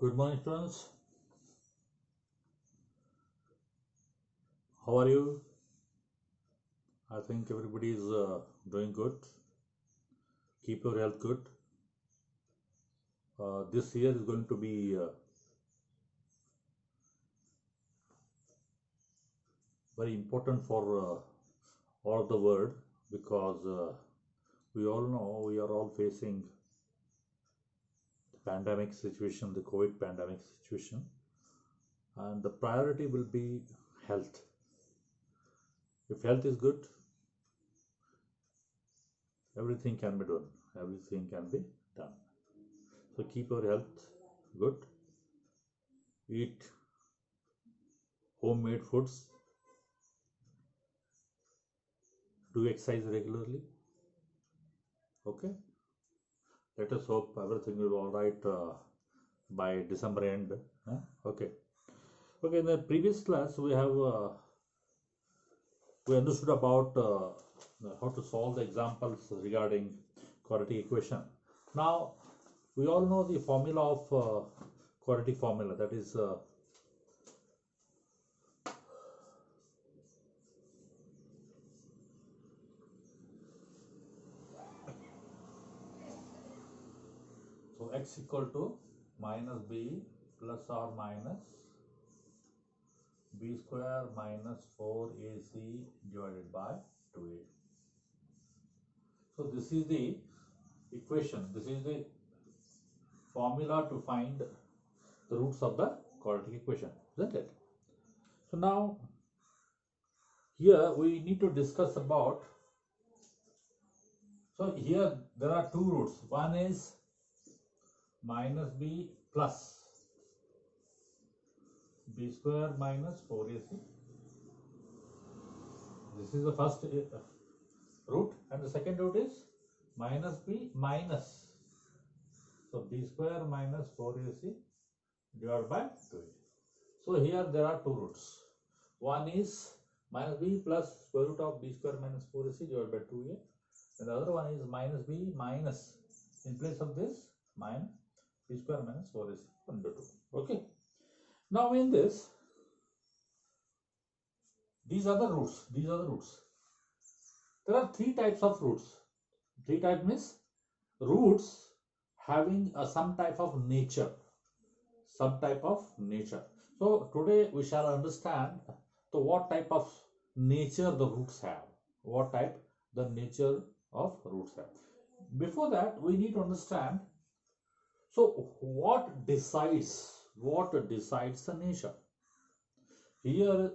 Good morning, students. How are you? I think everybody is doing good. Keep your health good. This year is going to be very important for all of the world because we all know we are all facing the pandemic situation, the COVID pandemic situation, and the priority will be health. If health is good, everything can be done. Everything can be done. So keep your health good. Eat homemade foods. Do exercise regularly. Okay. Let us hope everything will be all right by December end. Okay. Okay. In the previous class, we understood about how to solve the examples regarding quadratic equation. Now we all know the formula of quadratic formula, that is so x equal to minus b plus or minus b square minus 4ac divided by 2a. So this is the equation, this is the formula to find the roots of the quadratic equation, isn't it? So now here we need to discuss about, so here there are two roots. One is minus b plus b square minus 4ac. This is the first root, and the second root is minus b minus, so b square minus 4ac divided by 2a. So here there are two roots. One is minus b plus square root of b square minus 4ac divided by 2a, and the other one is minus b minus, in place of this, minus b square minus 4ac under 2. Okay. Now in this, these are the roots. These are the roots. There are three types of roots. Three types means roots having some type of nature. Some type of nature. So today we shall understand the what type of nature the roots have. What type the nature of roots have. Before that, we need to understand, so what decides the nature? Here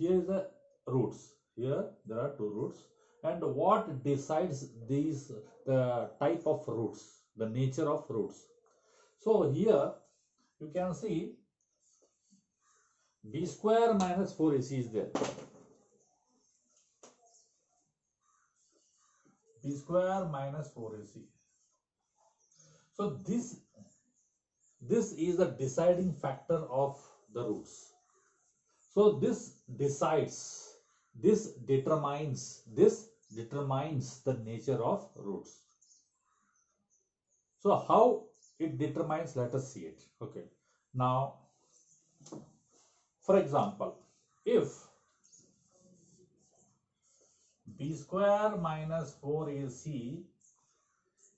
is the roots. Here there are two roots, and what decides these, the type of roots, the nature of roots? So here you can see b square minus 4ac is there. B square minus 4ac. So this is the deciding factor of the roots. So this determines the nature of roots. So how it determines, let us see it. Okay. Now, for example, if b square minus 4ac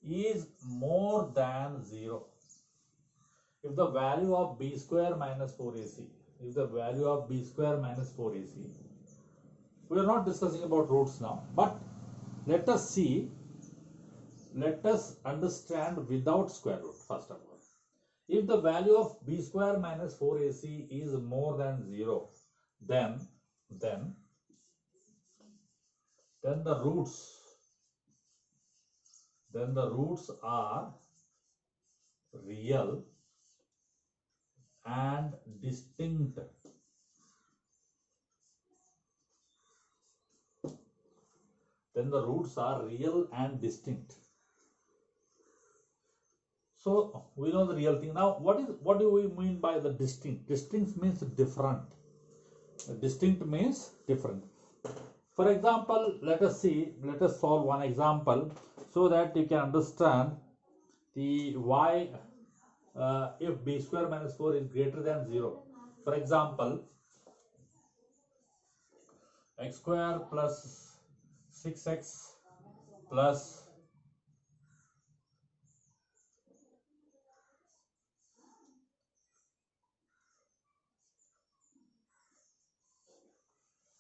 is more than 0, if the value of b square minus 4ac, if the value of b square minus 4ac, we are not discussing about roots now, but let us understand without square root first of all. If the value of b square minus 4ac is more than 0, then the roots are real and distinct. Then the roots are real and distinct. So we know the real thing. Now what do we mean by the distinct? Distinct means different. Distinct means different. For example, let us solve one example so that you can understand the why if b square minus 4 is greater than 0. For example, x square plus 6x plus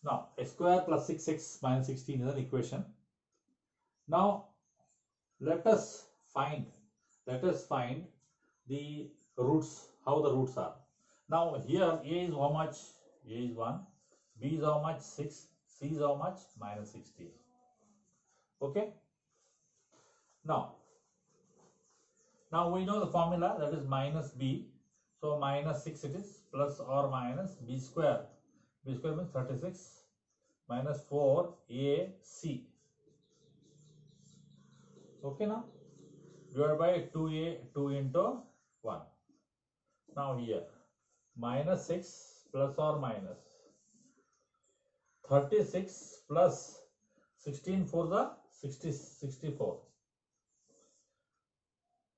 now x square plus 6x minus 16 is an equation. Now let us find the roots, how the roots are. Now here a is how much? A is 1, b is how much? 6, c is how much? Minus 16. Okay. Now we know the formula, that is minus b. So minus 6 it is, plus or minus b square. B square means 36 minus 4 ac. Okay, now divided by 2a, 2 into 1. Now here minus 6 plus or minus 36 plus 16 for the 64.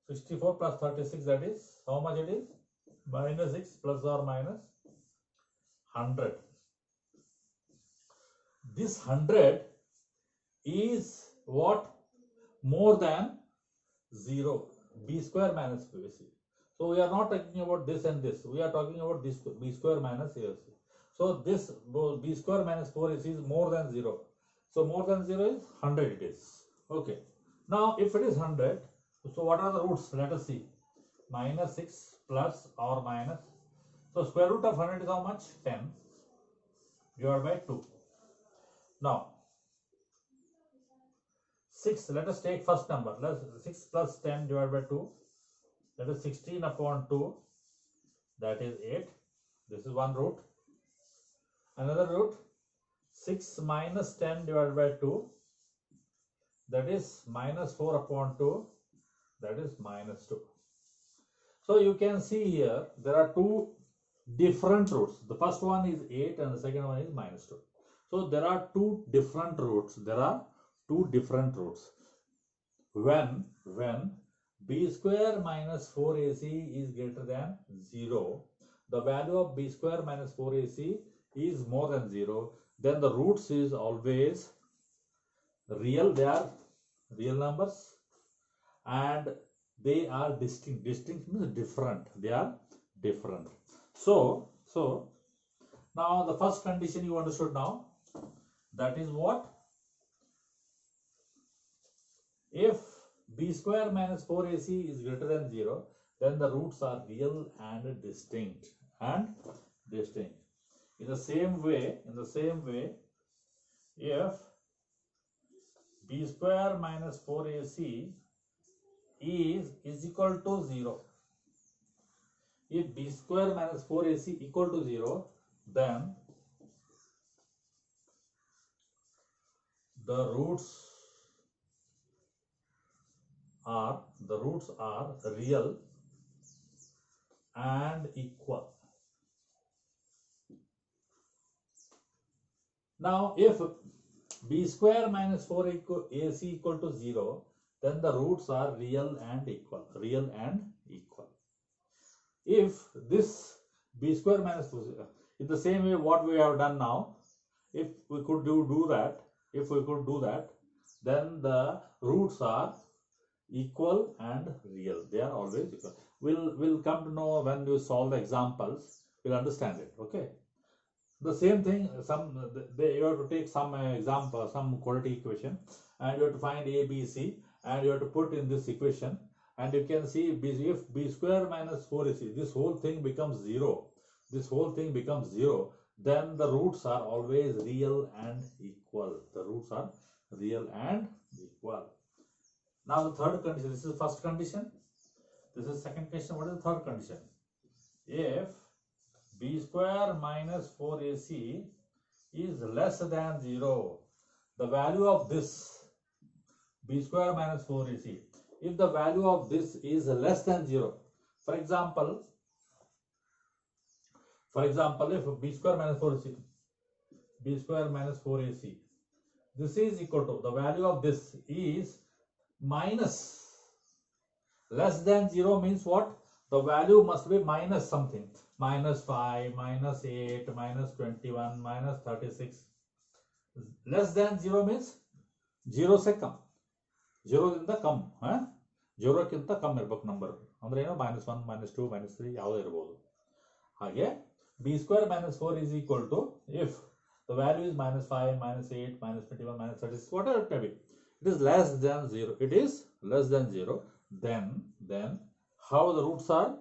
64 plus 36, that is how much it is? Minus 6 plus or minus 100. This 100 is what? More than 0. B square minus AC. So we are not talking about this and this. We are talking about this B square minus AC. So this B square minus 4AC is more than 0. So more than 0 is 100 it is. Okay. Now if it is 100, so what are the roots? Let us see. Minus 6 plus or minus. So square root of 100 is how much? 10 divided by 2. Now 6, let us take first number. 6 plus 10 divided by 2. That is 16 upon 2. That is 8. This is one root. Another root, 6 minus 10 divided by 2. That is minus 4 upon 2. That is minus 2. So you can see here there are two different roots. The first one is 8 and the second one is minus 2. So there are two different roots. When b square minus 4ac is greater than 0, the value of b square minus 4ac is more than 0, then the roots is always real. They are real numbers and they are distinct. Distinct means different. They are different. So now the first condition you understood now. That is what? If b square minus 4ac is greater than 0, then the roots are real and distinct. In the same way, if b square minus 4ac is equal to 0, if b square minus 4ac equal to 0, then the roots are real and equal. Now if b square minus 4ac equal to 0, then the roots are real and equal. If this b square minus 4, in the same way what we have done now, if we could do that, then the roots are equal and real. They are always equal. We'll come to know when you solve the examples. We'll understand it. Okay. The same thing. You have to take some example, some quadratic equation, and you have to find a, b, c, and you have to put in this equation. And you can see if b square minus 4ac, this whole thing becomes 0. Then the roots are always real and equal. Now the third condition, this is the first condition, this is second condition. What is the third condition? If b square minus 4ac is less than 0, the value of this b square minus 4ac, if the value of this is less than 0, for example, if b square minus 4ac, this is equal to, the value of this is minus less than 0 means what? the value must be minus something, minus 5, minus 8, minus 21, minus 36. Less than 0 means 0 se kam, 0 ದಿಂದ come, 0 ಕ್ಕಿಂತ come ಇರಬೇಕು number. ಅಂದ್ರೆ ಏನು, -1, -2, -3 ಯಾವುದೇ ಇರಬಹುದು. ಹಾಗೆ b square minus 4 is equal to, if the value is -5, -8, -21, -36, whatever it may be, it is less than 0. It is less than 0. Then how the roots are?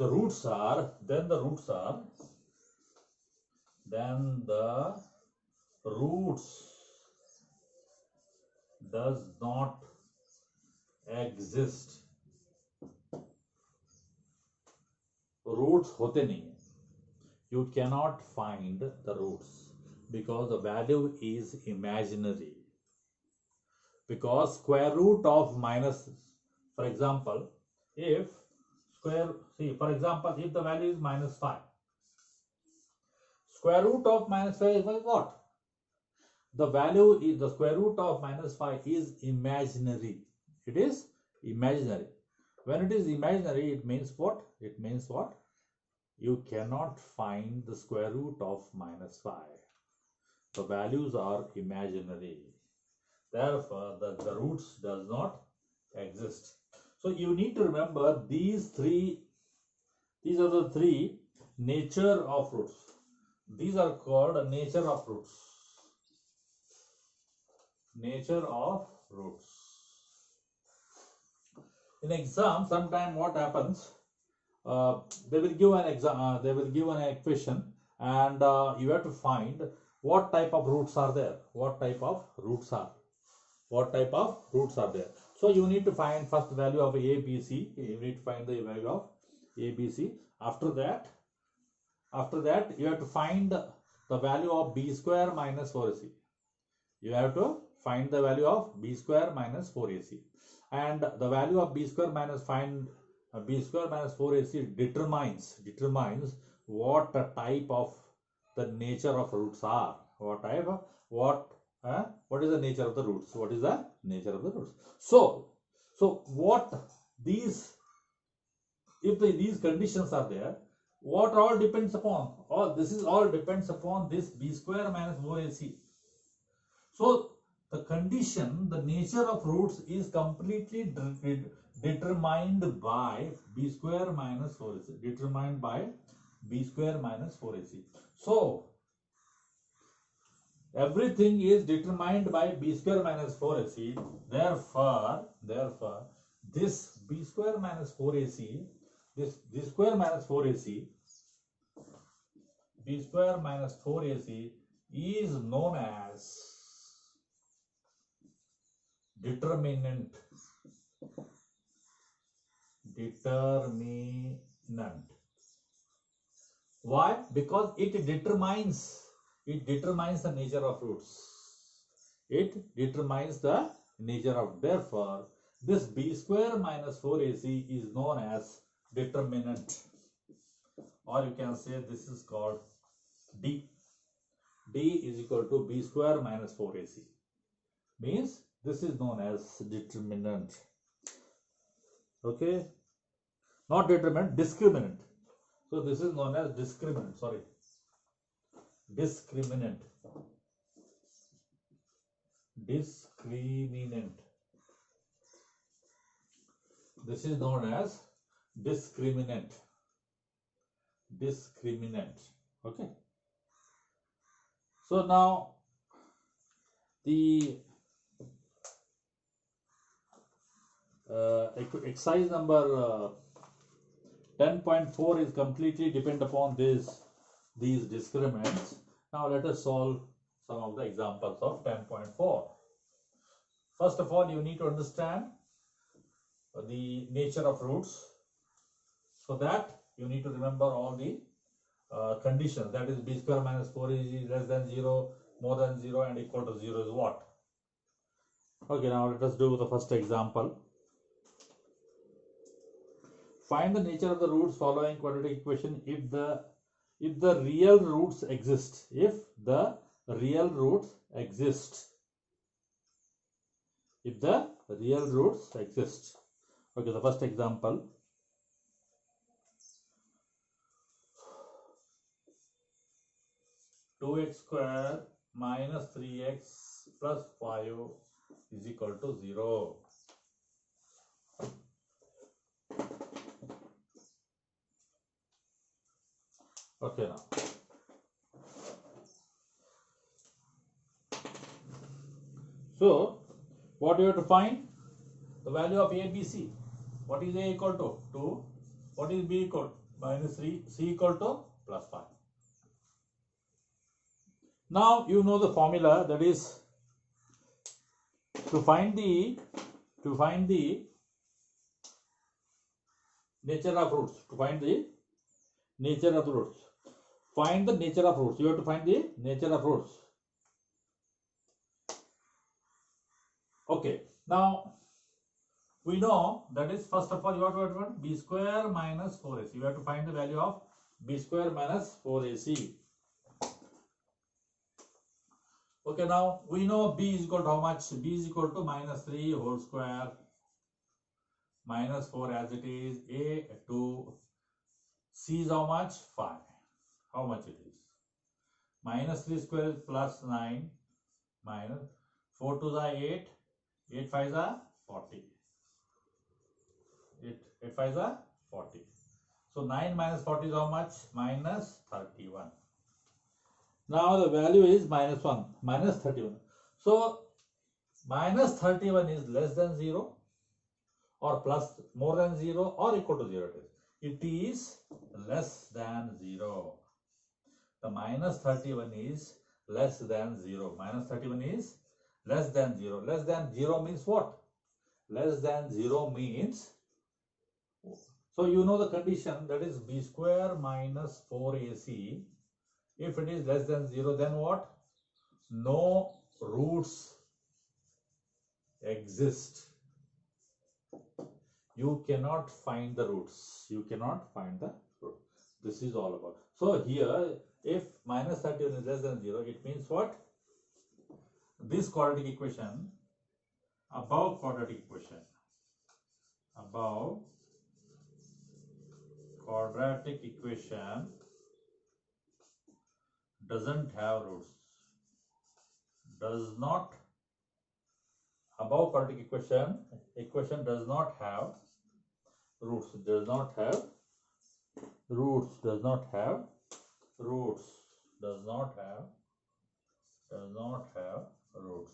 The roots are then the roots does not exist. Roots होते नहीं है. You cannot find the roots because the value is imaginary. Because square root of minus, for example, if the value is -5, square root of -5 is what? The value is, the square root of -5 is imaginary. It is imaginary. When it is imaginary, it means what? It means what? You cannot find the square root of -5. The values are imaginary. Therefore, the roots does not exist. So you need to remember these are the three nature of roots. These are called nature of roots. Nature of roots. In exam, sometime what happens? They will give an exam. They will give an equation, and you have to find what type of roots are there. What type of roots are there? So you need to find first value of a, b, c. You need to find the value of a, b, c. After that, you have to find the value of b square minus 4ac. You have to find the value of b square minus 4ac, and the value of b square minus 4ac determines what type of the nature of roots are. What is the nature of the roots? What is the nature of the roots? So what these, if these conditions are there, what all depends upon? All depends upon this b square minus 4ac. So the condition, the nature of roots is completely determined by b square minus 4ac. Determined by b square minus 4ac. So everything is determined by b square minus 4ac. Therefore, this b square minus 4ac, this b square minus 4ac is known as determinant. Why? Because it determines the nature of roots. It determines the nature of. Therefore, this b square minus 4ac is known as determinant, or you can say this is called d. D is equal to b square minus 4ac. Means this is known as determinant. Okay, not determinant, discriminant. So this is known as discriminant. Discriminant. This is known as discriminant. Okay. So now the exercise number 10.4 is completely depend upon these discriminants. Now let us solve some of the examples of 10.4. First of all, you need to understand the nature of roots. So that you need to remember all the conditions. That is, b square minus 4 is less than 0, more than 0, and equal to 0 is what? Okay, now let us do the first example. Find the nature of the roots following quadratic equation if the real roots exist. If the real roots exist. Okay, the first example. Two x square minus 3x plus 5 is equal to 0. Okay, now. So, what do you have to find? The value of a, b, c. What is a equal to? 2. What is b equal to? Minus 3. C equal to? Plus 5. Now, you know the formula, that is to find the nature of roots. To find the nature of the roots. Find the nature of roots. You have to find the nature of roots. Okay. Now, we know that is, first of all, you have to find b square minus 4ac. You have to find the value of b square minus 4ac. Okay, now we know b is equal to how much? B is equal to minus 3 whole square minus 4 as it is. A 2. C is how much? 5. How much it is? Minus 3 square is plus 9 minus 4 to the 8. 8 5 is 40. 8 5 is 40. So 9 minus 40 is how much? Minus 31. Now the value is minus 1, minus 31. So minus 31 is less than 0 or plus more than 0 or equal to 0. It is less than 0. The minus 31 is less than 0. Minus 31 is less than 0. Less than 0 means what? Less than 0 means, so you know the condition, that is b square minus 4ac. If it is less than 0, then what? No roots exist. You cannot find the roots. You cannot find the root. This is all about. So here, if minus 31 is less than 0, it means what? This quadratic equation, above quadratic equation, doesn't have roots. Above quadratic equation does not have roots. Does not have roots. Does not have roots. Does not have roots.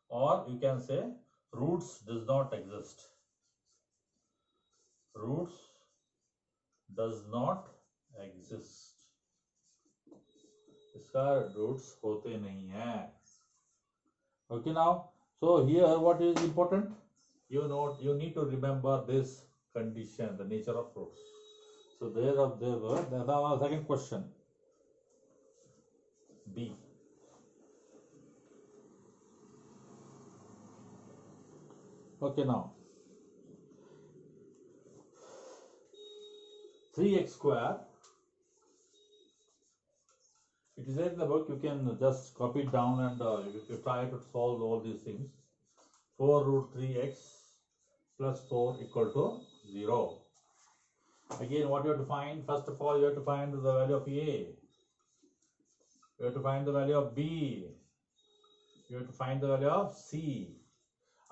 Or you can say roots does not exist. Roots does not exist. इसका roots होते नहीं हैं. Okay, now, so here what is important? You need to remember this condition, the nature of roots. So there were. Now the second question. B. Okay, now 3x square. It is there in the book. You can just copy it down and you try to solve all these things. 4 root 3x plus 4 equal to 0. Again, what you have to find? First of all, you have to find the value of A. You have to find the value of B. You have to find the value of C.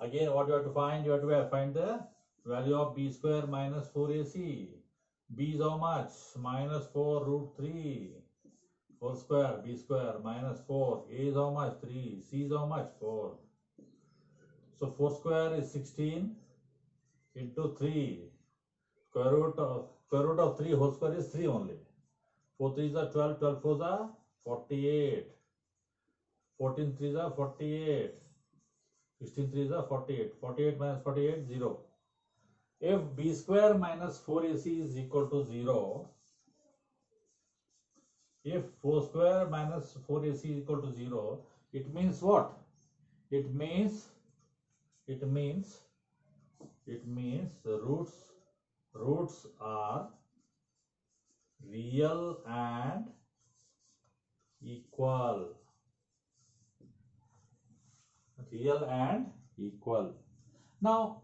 Again, what you have to find? You have to find the value of b square minus 4ac. B is how much? Minus 4 root 3 whole square, b square minus 4. A is how much? 3. C is how much? 4. So 4 square is 16 into 3. Square root of 3 whole square is 3 only. 4 3 is 12, 12 4 is 48. 14 3 is 48. 16 3 is 48. 48 minus 48, 0. If b square minus 4ac is equal to 0, if 4 square minus 4ac is equal to 0, it means what? It means the roots are real and equal. Real and equal. Now,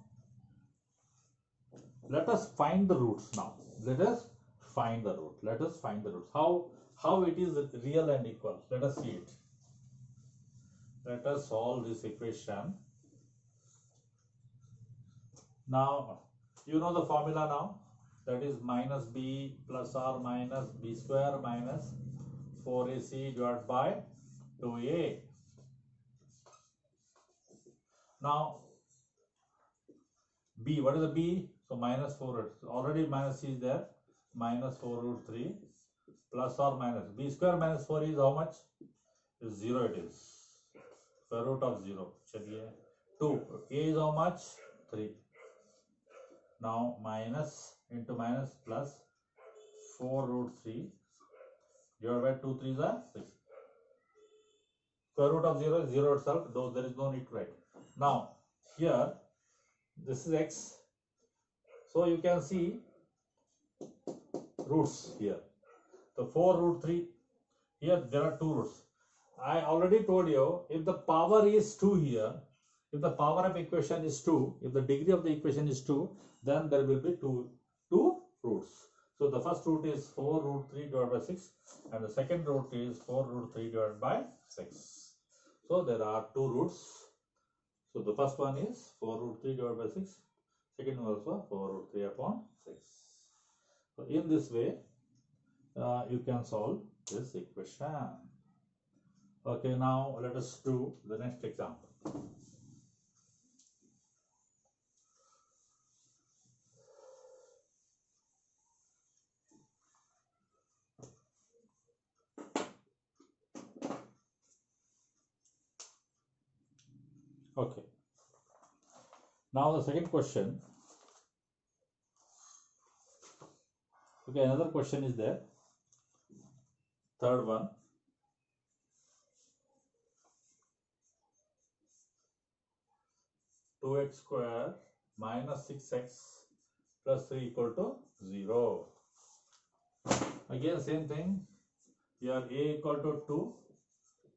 Let us find the roots now. Let us find the root. Let us find the roots. How it is real and equal. Let us see it. Let us solve this equation. Now, you know the formula now. That is minus b plus or minus b square minus 4ac divided by 2a. Now, b, what is the b? So minus 4, already minus is there. Minus 4 root 3 plus or minus b square minus 4 is how much? Is 0 it is. Square root of 0. Chaliye. 2. A is how much? 3. Now minus into minus plus 4 root 3 divided by 2 3s are 6. Square root of 0 is 0 itself, though there is no need to write. Now here this is x. So you can see roots here. The 4 root 3, here there are 2 roots. I already told you, if the power is 2 here, if the power of equation is 2, if the degree of the equation is 2, then there will be two roots. So the first root is 4 root 3 divided by 6 and the second root is 4 root 3 divided by 6. So there are 2 roots. So the first one is 4 root 3 divided by 6. Second one also 4 root 3 upon 6. So in this way, you can solve this equation. Okay, now let us do the next example. Okay. Now the second question. Okay, another question is there. Third one. Two x square minus 6x plus 3 equal to 0. Again same thing. Here a equal to 2,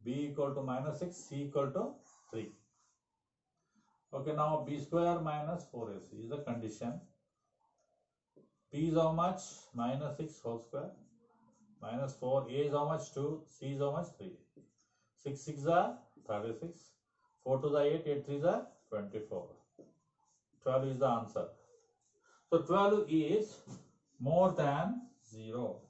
b equal to minus 6, c equal to 3. Okay, now b square minus 4ac is the condition. b is how much? Minus 6 whole square. Minus 4, a is how much? 2, c is how much? 3. 6 6 are 36. 4 2 are 8, 8 3 are 24. 12 is the answer. So 12 is more than 0.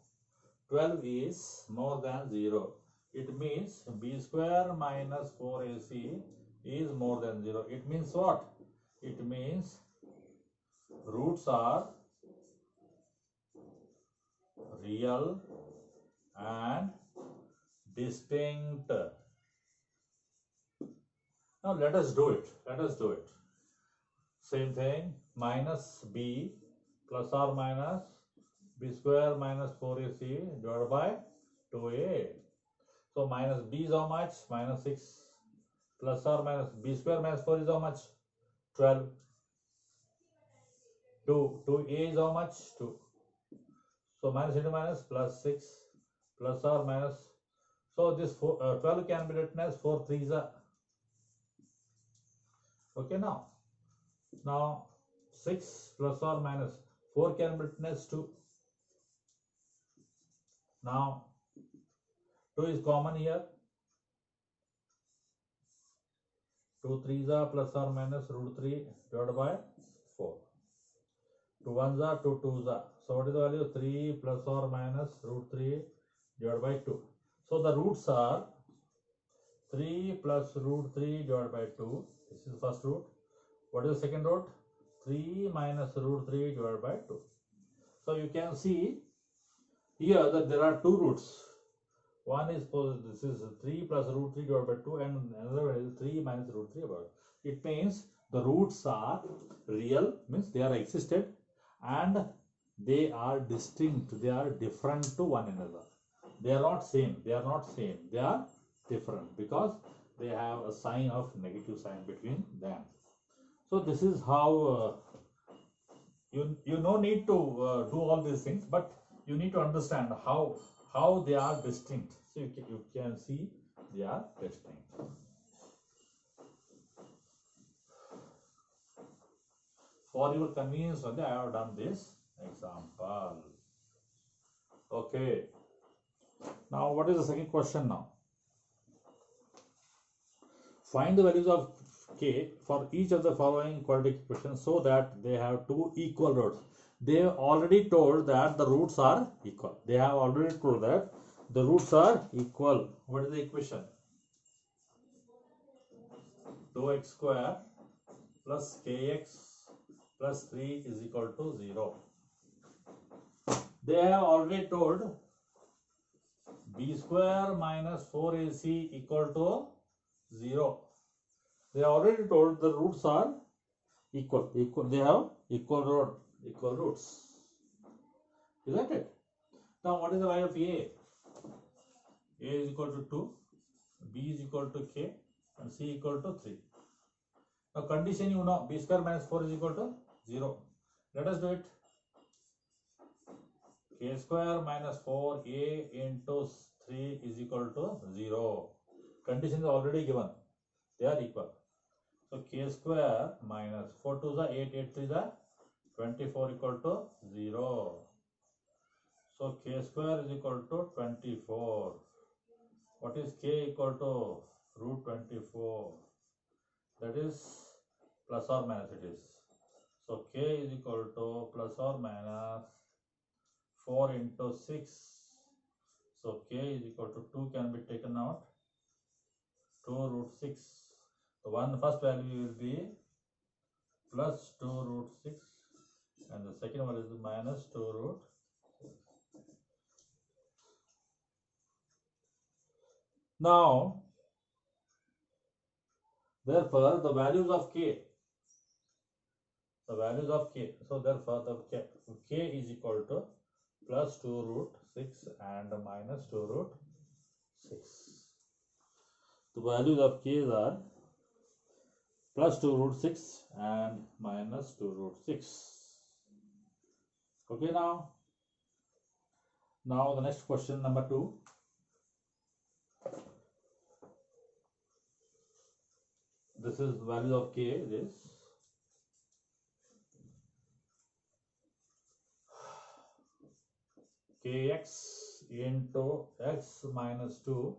12 is more than 0. It means b square minus 4ac is more than 0. It means what? It means roots are real and distinct. Now let us do it. Let us do it. Same thing. Minus b plus or minus b square minus 4ac divided by 2a. So minus b is how much? Minus 6 plus or minus b square minus 4 is how much? 12. 2a is how much? 2. So minus into minus plus 6 plus or minus. So this 12 can be written as 4 3s are. Okay, now 6 plus or minus 4 can be written as 2. Now 2 is common here. 2 3s are plus or minus root 3 divided by 4. 2 1s are 2 2s are. So what is the value? 3 plus or minus root 3 divided by 2. So the roots are 3 plus root 3 divided by 2. This is the first root. What is the second root? 3 minus root 3 divided by 2. So you can see here that there are 2 roots. One is, this is 3 plus root 3 divided by 2 and another one is 3 minus root 3 about. It means the roots are real, means they are existed, and they are distinct, they are different to one another. They are not same, they are not same, they are different because they have a sign of negative sign between them. So this is how you no need to do all these things, but you need to understand how they are distinct. So you can see they are distinct. For your convenience only, I have done this example. Okay. Now, what is the second question now? Find the values of k for each of the following quadratic equations so that they have two equal roots. They have already told that the roots are equal. They have already told that the roots are equal. What is the equation? 2x square plus kx plus 3 is equal to 0. They have already told b square minus 4ac equal to 0. They already told the roots are equal. They have equal roots. Isn't it? Now, what is the value of a? A is equal to 2, b is equal to k, and c equal to 3. Now, condition you know, b square minus 4 is equal to 0. Let us do it. K square minus 4a into 3 is equal to 0. Condition is already given. They are equal. So, k square minus 4 to the 8, 8 3 the 24 equal to 0. So, k square is equal to 24. What is k equal to? Root 24. That is plus or minus it is. So, k is equal to plus or minus 4 into 6. So, k is equal to 2 can be taken out. 2 root 6. The first value will be plus 2 root 6 and the second one is minus 2 root 6. Now, therefore, the values of k. So, therefore, the k is equal to plus 2 root 6 and minus 2 root 6. The values of k are plus 2 root 6 and minus 2 root 6. Okay, now the next question, number 2. This is value of k, this kx into x minus 2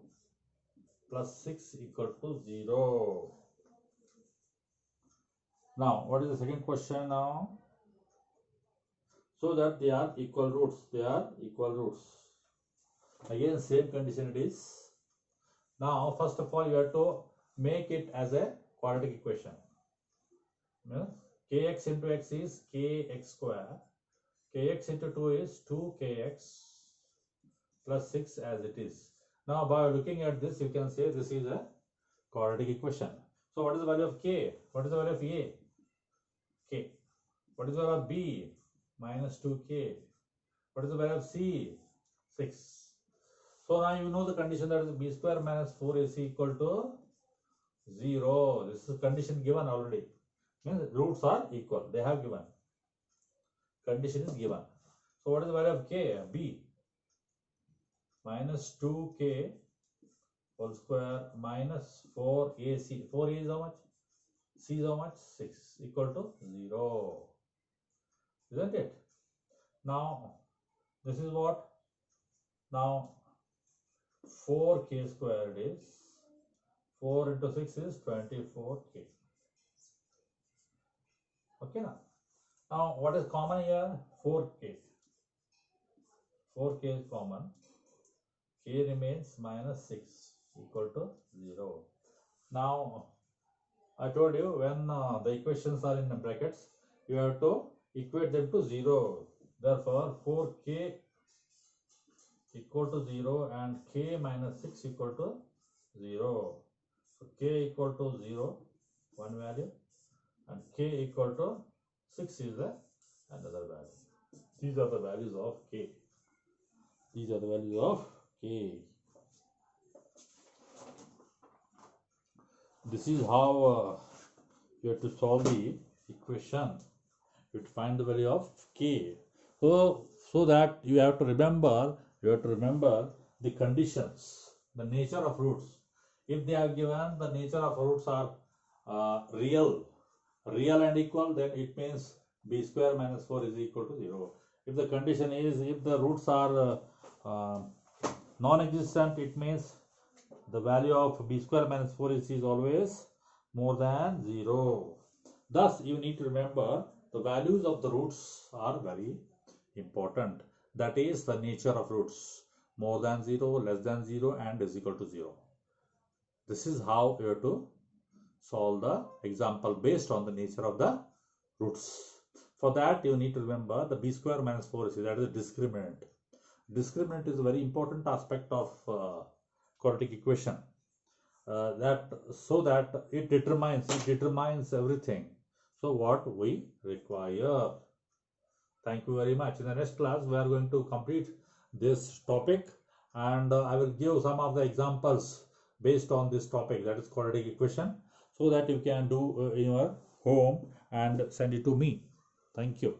plus 6 equal to 0. Now, what is the second question now? So that they are equal roots. Again, same condition it is. Now, first of all, you have to make it as a quadratic equation. Kx into x is kx square. Kx into 2 is 2kx plus 6 as it is. Now, by looking at this, you can say this is a quadratic equation. So, what is the value of k? What is the value of a? K. What is the value of b? Minus 2k. What is the value of c? 6. So, now you know the condition that is b square minus 4ac equal to 0. This is condition given already. Means roots are equal. They have given. Condition is given. So, what is the value of k? B. Minus 2k whole square minus 4ac. 4a is how much? C is how much? 6 equal to 0. Isn't it? Now, this is what? Now, 4k squared is 4 into 6 is 24k. Okay, now what is common here? 4k. 4k is common. K remains minus 6 equal to 0. Now, I told you when the equations are in the brackets, you have to equate them to 0. Therefore, 4k equal to 0 and k minus 6 equal to 0. So, k equal to 0, one value, and k equal to 6 is another value. These are the values of k. These are the values of k. This is how you have to solve the equation. You have to find the value of k. So that you have to remember the conditions, the nature of roots. If they are given the nature of roots are real and equal, then it means b square minus 4 is equal to 0. If the condition is, if the roots are non-existent, it means the value of b square minus 4 is always more than 0. Thus, you need to remember the values of the roots are very important. That is the nature of roots: more than 0, less than 0, and is equal to 0. This is how you have to solve the example based on the nature of the roots. For that, you need to remember the b square minus 4ac, that is the discriminant. Discriminant is a very important aspect of quadratic equation. That it determines everything. So what we require. Thank you very much. In the next class, we are going to complete this topic, and I will give some of the examples based on this topic, that is quadratic equation, so that you can do in your home and send it to me. Thank you.